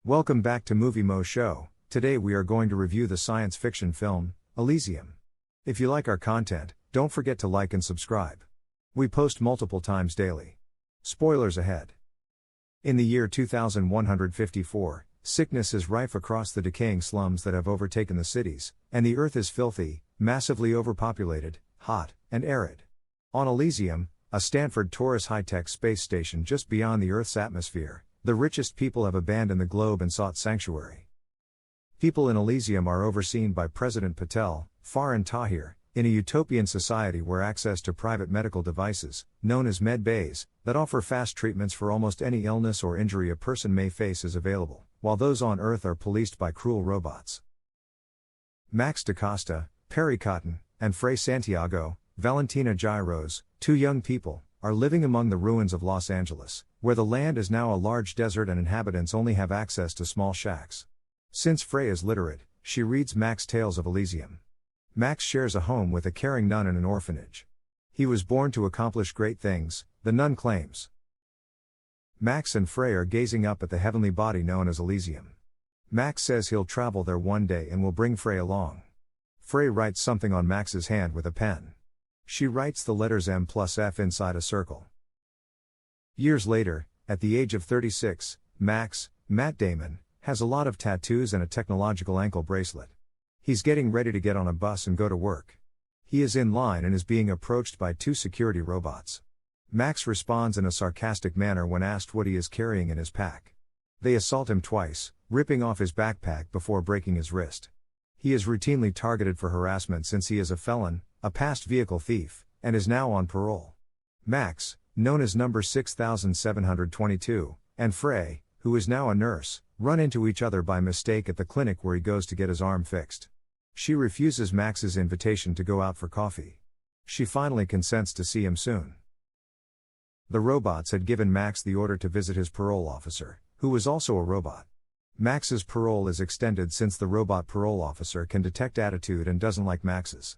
Welcome back to Movie Moshow. Today we are going to review the science fiction film, Elysium. If you like our content, don't forget to like and subscribe. We post multiple times daily. Spoilers ahead. In the year 2154, sickness is rife across the decaying slums that have overtaken the cities, and the earth is filthy, massively overpopulated, hot, and arid. On Elysium, a Stanford Taurus high-tech space station just beyond the Earth's atmosphere, the richest people have abandoned the globe and sought sanctuary. People in Elysium are overseen by President Patel, Far and Tahir, in a utopian society where access to private medical devices, known as med bays, that offer fast treatments for almost any illness or injury a person may face is available, while those on Earth are policed by cruel robots. Max DaCosta, Perry Cotton, and Frey Santiago, Valentina Gyros, two young people, are living among the ruins of Los Angeles, where the land is now a large desert and inhabitants only have access to small shacks. Since Frey is literate, she reads Max tales of Elysium. Max shares a home with a caring nun in an orphanage. He was born to accomplish great things, the nun claims. Max and Frey are gazing up at the heavenly body known as Elysium. Max says he'll travel there one day and will bring Frey along. Frey writes something on Max's hand with a pen. She writes the letters M plus F inside a circle. Years later, at the age of 36, Max, Matt Damon, has a lot of tattoos and a technological ankle bracelet. He's getting ready to get on a bus and go to work. He is in line and is being approached by two security robots. Max responds in a sarcastic manner when asked what he is carrying in his pack. They assault him twice, ripping off his backpack before breaking his wrist. He is routinely targeted for harassment since he is a felon, a past vehicle thief, and is now on parole. Max, known as number 6722, and Frey, who is now a nurse, run into each other by mistake at the clinic where he goes to get his arm fixed. She refuses Max's invitation to go out for coffee. She finally consents to see him soon. The robots had given Max the order to visit his parole officer, who was also a robot. Max's parole is extended since the robot parole officer can detect attitude and doesn't like Max's.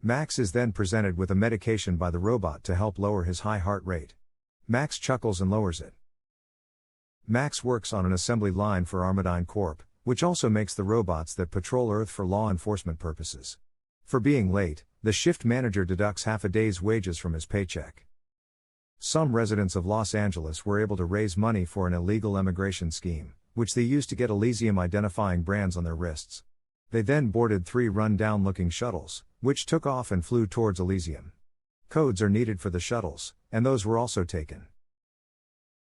Max is then presented with a medication by the robot to help lower his high heart rate. Max chuckles and lowers it. Max works on an assembly line for Armadyne Corp., which also makes the robots that patrol Earth for law enforcement purposes. For being late, the shift manager deducts half a day's wages from his paycheck. Some residents of Los Angeles were able to raise money for an illegal emigration scheme, which they used to get Elysium identifying brands on their wrists. They then boarded 3 run-down-looking shuttles, which took off and flew towards Elysium. Codes are needed for the shuttles, and those were also taken.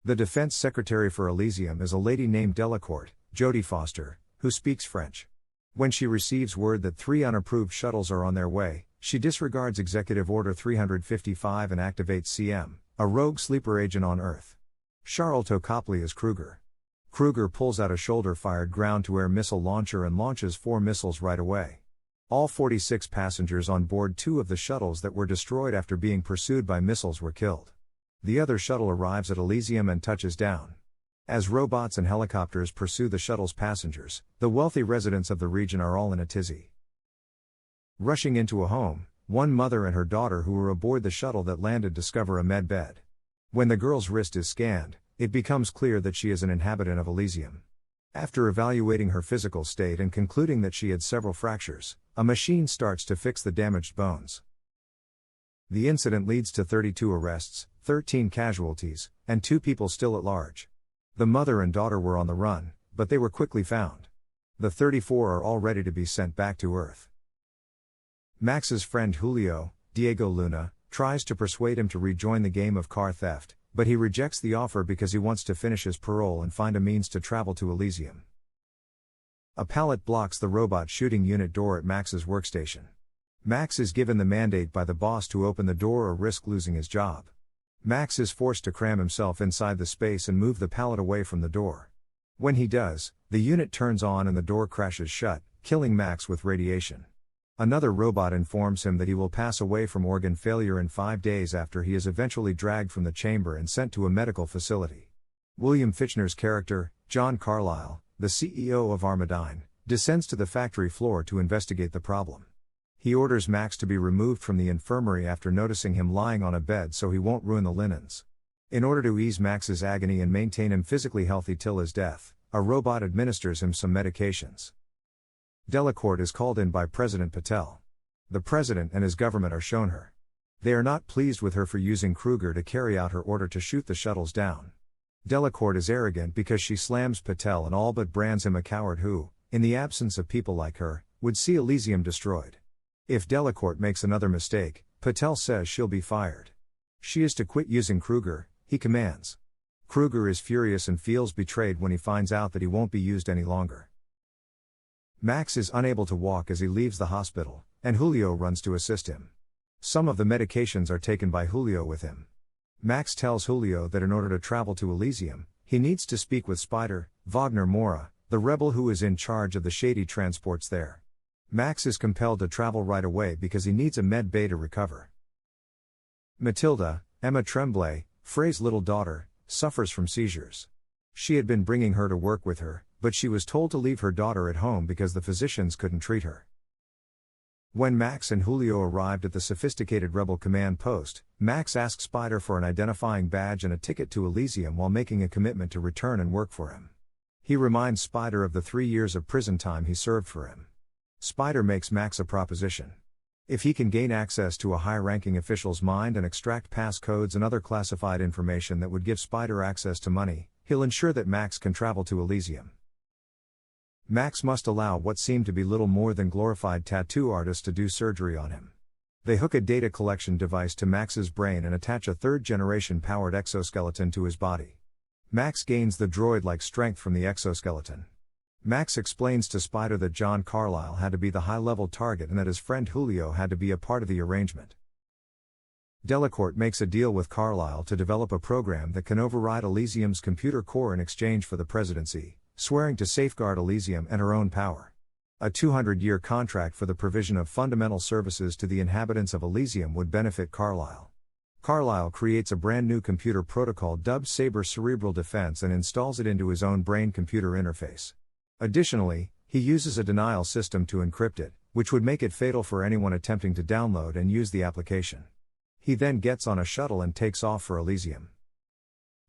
The defense secretary for Elysium is a lady named Delacourt, Jodie Foster, who speaks French. When she receives word that 3 unapproved shuttles are on their way, she disregards Executive Order 355 and activates CM, a rogue sleeper agent on Earth. Charlton Copley is Kruger. Kruger pulls out a shoulder-fired ground-to-air missile launcher and launches 4 missiles right away. All 46 passengers on board 2 of the shuttles that were destroyed after being pursued by missiles were killed. The other shuttle arrives at Elysium and touches down. As robots and helicopters pursue the shuttle's passengers, the wealthy residents of the region are all in a tizzy. Rushing into a home, one mother and her daughter who were aboard the shuttle that landed discover a med bed. When the girl's wrist is scanned, it becomes clear that she is an inhabitant of Elysium. After evaluating her physical state and concluding that she had several fractures, a machine starts to fix the damaged bones. The incident leads to 32 arrests, 13 casualties, and 2 people still at large. The mother and daughter were on the run, but they were quickly found. The 34 are all ready to be sent back to Earth. Max's friend Julio, Diego Luna, tries to persuade him to rejoin the game of car theft, but he rejects the offer because he wants to finish his parole and find a means to travel to Elysium. A pallet blocks the robot shooting unit door at Max's workstation. Max is given the mandate by the boss to open the door or risk losing his job. Max is forced to cram himself inside the space and move the pallet away from the door. When he does, the unit turns on and the door crashes shut, killing Max with radiation. Another robot informs him that he will pass away from organ failure in 5 days after he is eventually dragged from the chamber and sent to a medical facility. William Fichtner's character, John Carlyle, the CEO of Armadyne, descends to the factory floor to investigate the problem. He orders Max to be removed from the infirmary after noticing him lying on a bed so he won't ruin the linens. In order to ease Max's agony and maintain him physically healthy till his death, a robot administers him some medications. Delacourt is called in by President Patel. The president and his government are shown her. They are not pleased with her for using Kruger to carry out her order to shoot the shuttles down. Delacourt is arrogant because she slams Patel and all but brands him a coward who, in the absence of people like her, would see Elysium destroyed. If Delacourt makes another mistake, Patel says she'll be fired. She is to quit using Kruger, he commands. Kruger is furious and feels betrayed when he finds out that he won't be used any longer. Max is unable to walk as he leaves the hospital, and Julio runs to assist him. Some of the medications are taken by Julio with him. Max tells Julio that in order to travel to Elysium, he needs to speak with Spider, Wagner Mora, the rebel who is in charge of the shady transports there. Max is compelled to travel right away because he needs a med bay to recover. Matilda, Emma Tremblay, Frey's little daughter, suffers from seizures. She had been bringing her to work with her, but she was told to leave her daughter at home because the physicians couldn't treat her. When Max and Julio arrived at the sophisticated rebel command post, Max asks Spider for an identifying badge and a ticket to Elysium while making a commitment to return and work for him. He reminds Spider of the 3 years of prison time he served for him. Spider makes Max a proposition. If he can gain access to a high-ranking official's mind and extract passcodes and other classified information that would give Spider access to money, he'll ensure that Max can travel to Elysium. Max must allow what seem to be little more than glorified tattoo artists to do surgery on him. They hook a data collection device to Max's brain and attach a third-generation powered exoskeleton to his body. Max gains the droid-like strength from the exoskeleton. Max explains to Spider that John Carlyle had to be the high-level target and that his friend Julio had to be a part of the arrangement. Delacourt makes a deal with Carlyle to develop a program that can override Elysium's computer core in exchange for the presidency, swearing to safeguard Elysium and her own power. A 200-year contract for the provision of fundamental services to the inhabitants of Elysium would benefit Carlyle. Carlyle creates a brand new computer protocol dubbed Saber Cerebral Defense and installs it into his own brain-computer interface. Additionally, he uses a denial system to encrypt it, which would make it fatal for anyone attempting to download and use the application. He then gets on a shuttle and takes off for Elysium.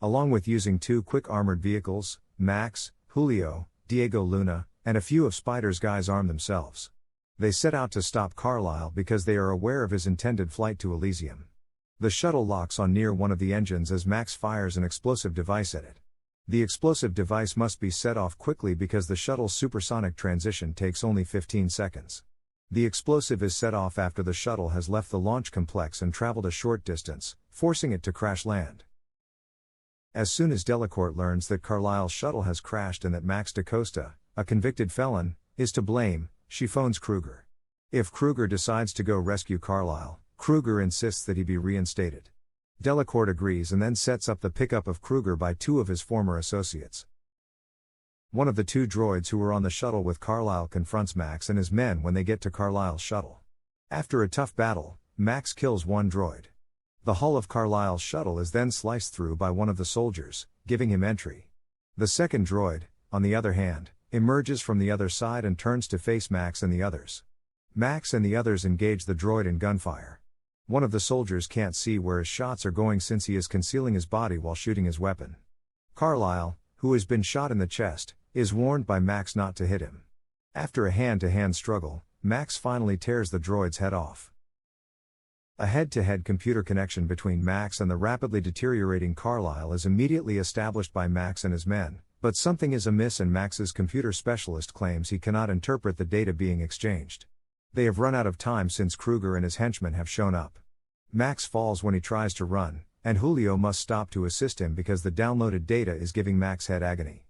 Along with using 2 quick armored vehicles, Max, Julio, Diego Luna, and a few of Spider's guys arm themselves. They set out to stop Carlyle because they are aware of his intended flight to Elysium. The shuttle locks on near one of the engines as Max fires an explosive device at it. The explosive device must be set off quickly because the shuttle's supersonic transition takes only 15 seconds. The explosive is set off after the shuttle has left the launch complex and traveled a short distance, forcing it to crash land. As soon as Delacourt learns that Carlyle's shuttle has crashed and that Max da Costa, a convicted felon, is to blame, she phones Kruger. If Kruger decides to go rescue Carlyle, Kruger insists that he be reinstated. Delacourt agrees and then sets up the pickup of Kruger by 2 of his former associates. One of the 2 droids who were on the shuttle with Carlyle confronts Max and his men when they get to Carlyle's shuttle. After a tough battle, Max kills one droid. The hull of Carlyle's shuttle is then sliced through by one of the soldiers, giving him entry. The second droid, on the other hand, emerges from the other side and turns to face Max and the others. Max and the others engage the droid in gunfire. One of the soldiers can't see where his shots are going since he is concealing his body while shooting his weapon. Carlyle, who has been shot in the chest, is warned by Max not to hit him. After a hand-to-hand struggle, Max finally tears the droid's head off. A head-to-head computer connection between Max and the rapidly deteriorating Carlyle is immediately established by Max and his men, but something is amiss and Max's computer specialist claims he cannot interpret the data being exchanged. They have run out of time since Kruger and his henchmen have shown up. Max falls when he tries to run, and Julio must stop to assist him because the downloaded data is giving Max head agony.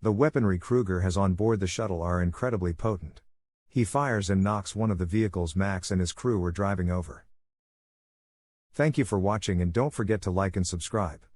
The weaponry Kruger has on board the shuttle are incredibly potent. He fires and knocks one of the vehicles Max and his crew were driving over. Thank you for watching and don't forget to like and subscribe.